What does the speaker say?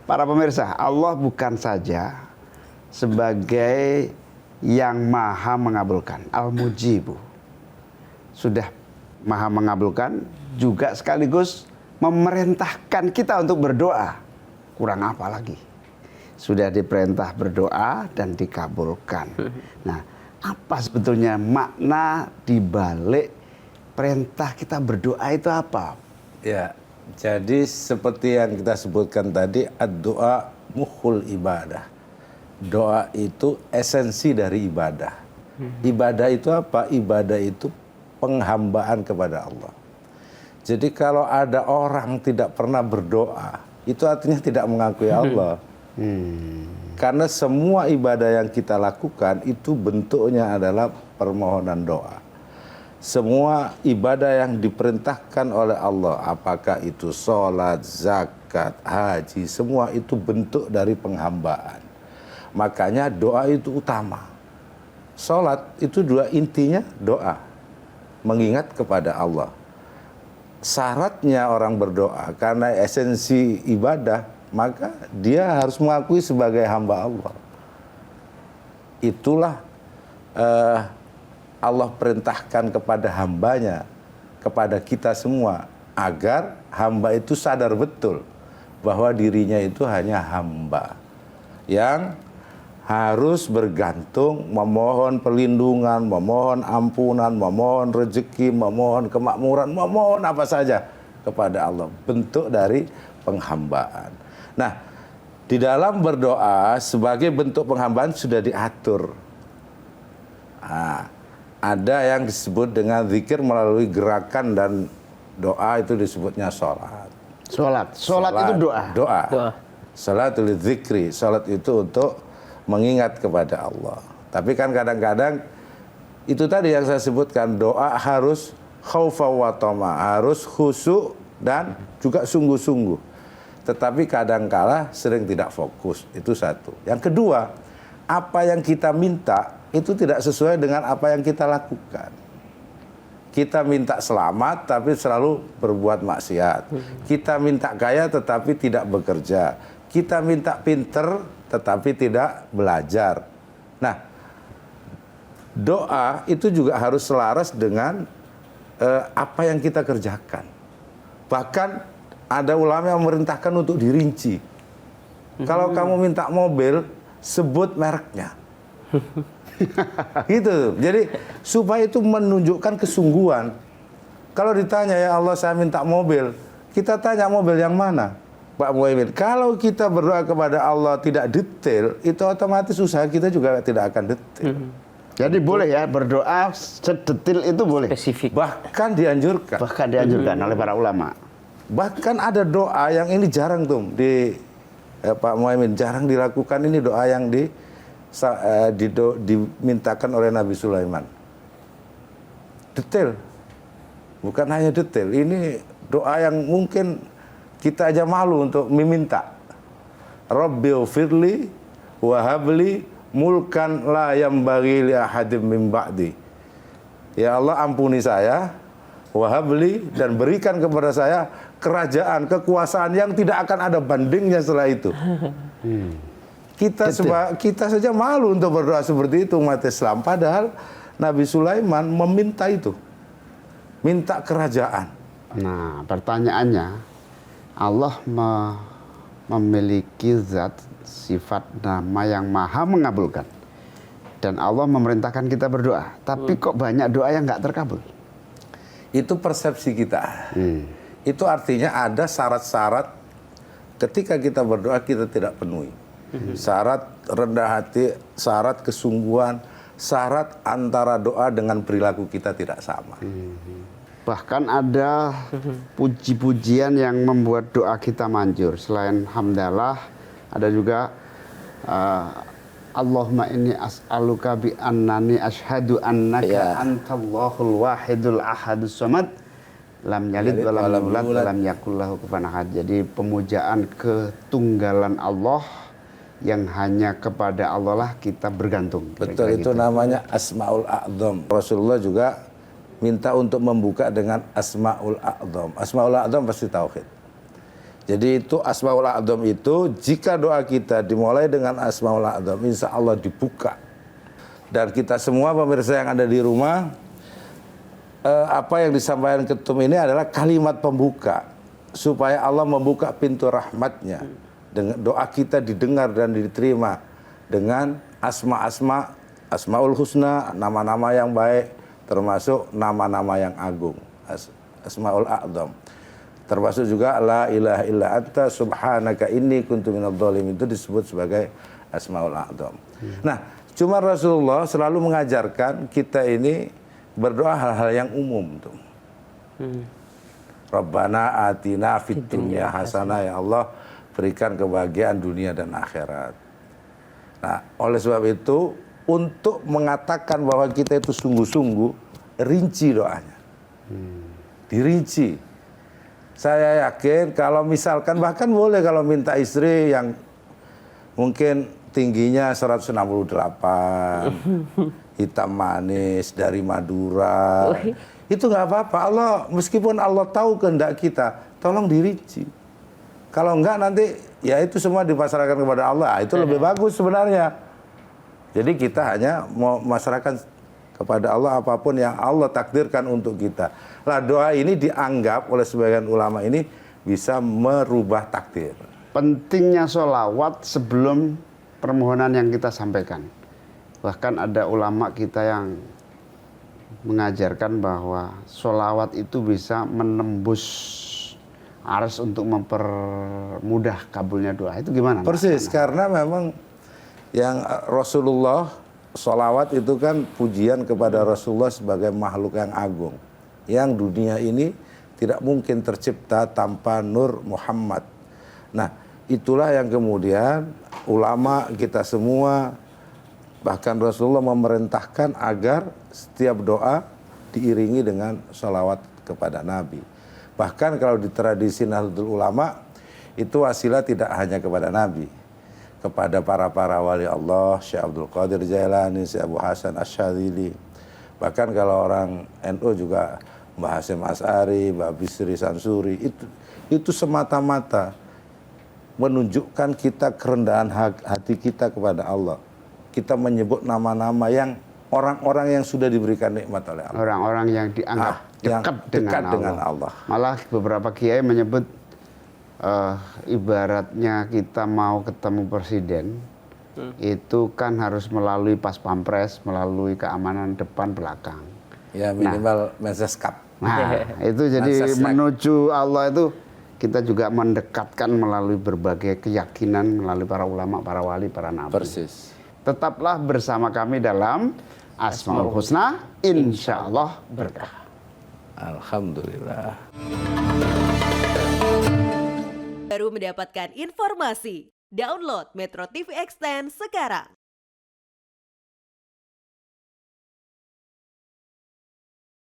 para pemirsa, Allah bukan saja sebagai yang maha mengabulkan, al-mujibu. Sudah maha mengabulkan, juga sekaligus memerintahkan kita untuk berdoa. Kurang apa lagi? Sudah diperintah berdoa dan dikabulkan. Nah, apa sebetulnya makna dibalik perintah kita berdoa itu apa? Ya, jadi seperti yang kita sebutkan tadi, ad-doa mukhul ibadah. Doa itu esensi dari ibadah. Ibadah itu apa? Ibadah itu penghambaan kepada Allah. Jadi kalau ada orang tidak pernah berdoa, itu artinya tidak mengakui Allah. Karena semua ibadah yang kita lakukan itu bentuknya adalah permohonan doa. Semua ibadah yang diperintahkan oleh Allah, apakah itu sholat, zakat, haji, semua itu bentuk dari penghambaan. Makanya doa itu utama. Sholat itu intinya doa, mengingat kepada Allah. Syaratnya orang berdoa karena esensi ibadah, maka dia harus mengakui sebagai hamba Allah. Itulah Allah perintahkan kepada hambanya, kepada kita semua, agar hamba itu sadar betul bahwa dirinya itu hanya hamba yang harus bergantung, memohon perlindungan, memohon ampunan, memohon rezeki, memohon kemakmuran, memohon apa saja kepada Allah. Bentuk dari penghambaan. Nah, di dalam berdoa sebagai bentuk penghambaan sudah diatur. Nah, ada yang disebut dengan zikir melalui gerakan, dan doa itu disebutnya sholat. Sholat itu doa. Doa. Sholatul zikri. Sholat itu untuk mengingat kepada Allah. Tapi kan kadang-kadang itu tadi yang saya sebutkan, doa harus khaufa wa tama, harus khusyuk dan juga sungguh-sungguh. Tetapi kadangkala sering tidak fokus, itu satu. Yang kedua, apa yang kita minta itu tidak sesuai dengan apa yang kita lakukan. Kita minta selamat tapi selalu berbuat maksiat. Kita minta kaya tetapi tidak bekerja. Kita minta pinter tetapi tidak belajar. Nah, doa itu juga harus selaras dengan apa yang kita kerjakan. Bahkan ada ulama yang memerintahkan untuk dirinci. Kalau kamu minta mobil, sebut mereknya. Gitu. Jadi supaya itu menunjukkan kesungguhan. Kalau ditanya, ya Allah saya minta mobil, kita tanya mobil yang mana, Pak Muhaimin. Kalau kita berdoa kepada Allah tidak detail, itu otomatis usaha kita juga tidak akan detail. Jadi boleh ya berdoa sedetil itu boleh. Spesifik. Bahkan dianjurkan. Bahkan dianjurkan oleh para ulama. Bahkan ada doa yang ini jarang tuh Pak Muhaimin, jarang dilakukan. Ini doa yang dimintakan oleh Nabi Sulaiman. Detail. Bukan hanya detail. Ini doa yang mungkin kita aja malu untuk meminta. Rabbighfirli wa habli mulkan la yambaghi li ahadin min ba'di. Ya Allah, ampuni saya, wahabli, dan berikan kepada saya kerajaan, kekuasaan yang tidak akan ada bandingnya setelah itu. Kita saja malu untuk berdoa seperti itu umat Islam. Padahal Nabi Sulaiman meminta itu, minta kerajaan. Nah, pertanyaannya, Allah memiliki zat, sifat, nama yang maha mengabulkan, dan Allah memerintahkan kita berdoa. Tapi kok banyak doa yang nggak terkabul? Itu persepsi kita. Itu artinya ada syarat-syarat ketika kita berdoa kita tidak penuhi. Syarat rendah hati, syarat kesungguhan, syarat antara doa dengan perilaku kita tidak sama. Bahkan ada puji-pujian yang membuat doa kita manjur. Selain hamdalah, ada juga Allahumma inni as'aluka bi annani asyhadu annaka antallahul wahidul ahadus samad lam yalid wa lam yulad wa lam yakul lahu kufuwan ahad. Jadi pemujaan ketunggalan Allah yang hanya kepada Allah lah kita bergantung. Betul, itu namanya Asmaul A'dzam. Rasulullah juga minta untuk membuka dengan Asmaul A'dzam. Asmaul A'dzam pasti tauhid. Jadi itu Asmaul A'dzam itu, jika doa kita dimulai dengan Asmaul A'dzam, insya Allah dibuka. Dan kita semua pemirsa yang ada di rumah, apa yang disampaikan ketum ini adalah kalimat pembuka, supaya Allah membuka pintu rahmatnya. Dengan doa kita didengar dan diterima dengan Asmaul Husna, nama-nama yang baik, termasuk nama-nama yang agung, Asmaul A'dzam. Termasuk juga la ilaha illa anta subhanaka inni kuntu minadh dhalimin, itu disebut sebagai Asmaul A'dzam. Nah, cuma Rasulullah selalu mengajarkan kita ini berdoa hal-hal yang umum tuh. Rabbana atina fid dunya hasanah, ya Allah berikan kebahagiaan dunia dan akhirat. Nah, oleh sebab itu untuk mengatakan bahwa kita itu sungguh-sungguh, rinci doanya. Dirinci. Saya yakin kalau misalkan, bahkan boleh kalau minta istri yang mungkin tingginya 168, hitam manis dari Madura, itu nggak apa-apa. Allah, meskipun Allah tahu kehendak kita, tolong dirinci. Kalau enggak nanti ya itu semua dipasrahkan kepada Allah, itu lebih bagus sebenarnya. Jadi kita hanya mau masyarakat kepada Allah apapun yang Allah takdirkan untuk kita. Lah doa ini dianggap oleh sebagian ulama ini bisa merubah takdir. Pentingnya sholawat sebelum permohonan yang kita sampaikan. Bahkan ada ulama kita yang mengajarkan bahwa sholawat itu bisa menembus arsy untuk mempermudah kabulnya doa. Itu gimana? Persis, karena memang yang Rasulullah, sholawat itu kan pujian kepada Rasulullah sebagai makhluk yang agung, yang dunia ini tidak mungkin tercipta tanpa nur Muhammad. Nah, itulah yang kemudian ulama kita semua, bahkan Rasulullah memerintahkan agar setiap doa diiringi dengan sholawat kepada Nabi. Bahkan kalau di tradisi Nahdlatul Ulama, itu wasilah tidak hanya kepada Nabi, kepada para wali Allah, Syekh Abdul Qadir Jailani, Syekh Abu Hasan Asyadzili. Bahkan kalau orang NU juga Mbah Hasyim Asy'ari, Mbah Bisri Sansuri, itu semata-mata menunjukkan kita kerendahan hati kita kepada Allah. Kita menyebut nama-nama yang orang-orang yang sudah diberikan nikmat oleh Allah. Orang-orang yang dianggap dekat dengan Allah. Malah beberapa kiai menyebut ibaratnya kita mau ketemu presiden, itu kan harus melalui pas pampres, melalui keamanan depan belakang. Ya minimal Menseskap. Nah, itu jadi menuju Allah itu kita juga mendekatkan melalui berbagai keyakinan, melalui para ulama, para wali, para nabi. Persis. Tetaplah bersama kami dalam Asmaul Husna, insya Allah berkah. Alhamdulillah. Baru mendapatkan informasi, download Metro TV Extend sekarang.